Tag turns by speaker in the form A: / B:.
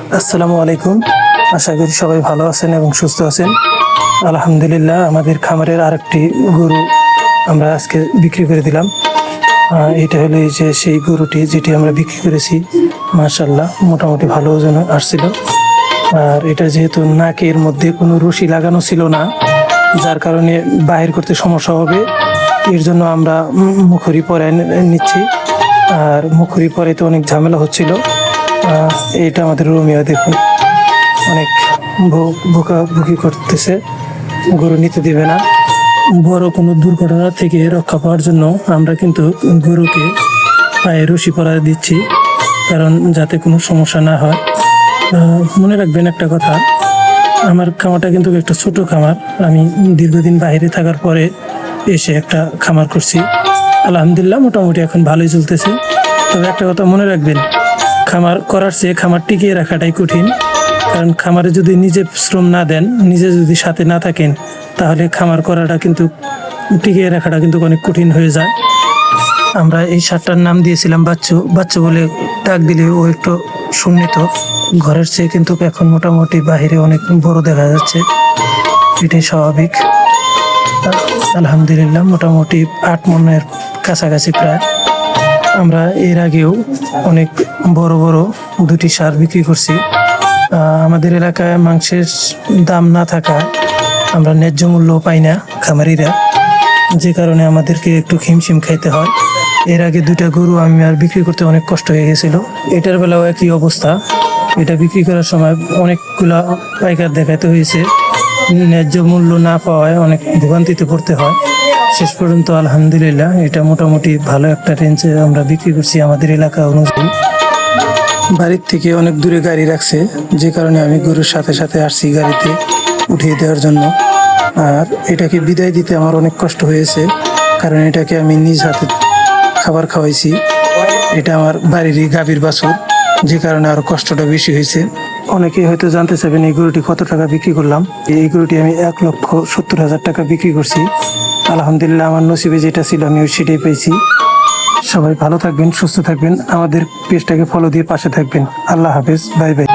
A: আসসালামু আলাইকুম। আশা করি সবাই ভালো আছেন এবং সুস্থ আছেন। আলহামদুলিল্লাহ, আমাদের খামারের আরেকটি গরু আমরা আজকে বিক্রি করে দিলাম। এটা হলো এই যে সেই গরুটি যেটি আমরা বিক্রি করেছি। মাশাআল্লাহ, মোটামুটি ভালো ওজন আসছিল। আর এটা যেহেতু নাকের মধ্যে কোনো রশি লাগানো ছিল না, যার কারণে বাহির করতে সমস্যা হবে, এর জন্য আমরা মুখরি পরায় নিচ্ছি। আর মুখরি পরাইতে অনেক ঝামেলা হচ্ছিল। এটা আমাদের রোমিও দেখুন অনেক ভুকি করতেছে, গরু নিতে দিবে না। বড় কোনো দুর্ঘটনা থেকে রক্ষা পাওয়ার জন্য আমরা কিন্তু গরুকে পায়ে রশি পরা দিচ্ছি, কারণ যাতে কোনো সমস্যা না হয়। মনে রাখবেন একটা কথা, আমার খামারটা কিন্তু একটা ছোট খামার। আমি দীর্ঘদিন বাইরে থাকার পরে এসে একটা খামার করছি। আলহামদুলিল্লাহ, মোটামুটি এখন ভালোই চলতেছে। তবে একটা কথা মনে রাখবেন, খামার করার চেয়ে খামার টিকিয়ে রাখাটাই কঠিন। কারণ খামারে যদি নিজে শ্রম না দেন, নিজে যদি সাথে না থাকেন, তাহলে খামার করাটা কিন্তু টিকিয়ে রাখাটা কিন্তু অনেক কঠিন হয়ে যায়। আমরা এই সারটার নাম দিয়েছিলাম বাচ্চু। বাচ্চু বলে ডাক দিলে ও একটু সুন্নিত। ঘরের চেয়ে কিন্তু এখন মোটামুটি বাহিরে অনেক বড় দেখা যাচ্ছে, এটাই স্বাভাবিক। আলহামদুলিল্লাহ, মোটামুটি 8 মনের কাছাকাছি প্রায়। আমরা এর আগেও অনেক বড় বড় 2টি সার বিক্রি করছি। আমাদের এলাকায় মাংসের দাম না থাকায় আমরা ন্যায্য মূল্য পাই না খামারিরা, যে কারণে আমাদেরকে একটু হিমশিম খাইতে হয়। এর আগে 2টা গরু আমি আর বিক্রি করতে অনেক কষ্ট হয়ে গেছিল। এটার বেলাও একই অবস্থা। এটা বিক্রি করার সময় অনেকগুলা পাইকার দেখাতে হয়েছে, ন্যায্য মূল্য না পাওয়ায় অনেক ভোগান্তিতে পড়তে হয়। শেষ পর্যন্ত আলহামদুলিল্লাহ এটা মোটামুটি ভালো একটা রেঞ্জে আমরা বিক্রি করছি আমাদের এলাকা অনুযায়ী। বাড়ির থেকে অনেক দূরে গাড়ি রাখছে, যে কারণে আমি গরুর সাথে সাথে আসছি গাড়িতে উঠিয়ে দেওয়ার জন্য। আর এটাকে বিদায় দিতে আমার অনেক কষ্ট হয়েছে, কারণ এটাকে আমি নিজ হাতে খাবার খাওয়াইছি। এটা আমার বাড়িরই গাভীর বাছুর, যে কারণে আরো কষ্টটা বেশি হয়েছে। অনেকেই হয়তো জানতে চাইবেন এই গরুটি কত টাকা বিক্রি করলাম। এই গরুটি আমি 1,70,000 টাকা বিক্রি করছি। আলহামদুলিল্লাহ, আমার নসিবে যেটা ছিল আমি সেটাই পেয়েছি। সবাই ভালো থাকবেন, সুস্থ থাকবেন, আমাদের পেজটাকে ফলো দিয়ে পাশে থাকবেন। আল্লাহ হাফেজ, বাই বাই।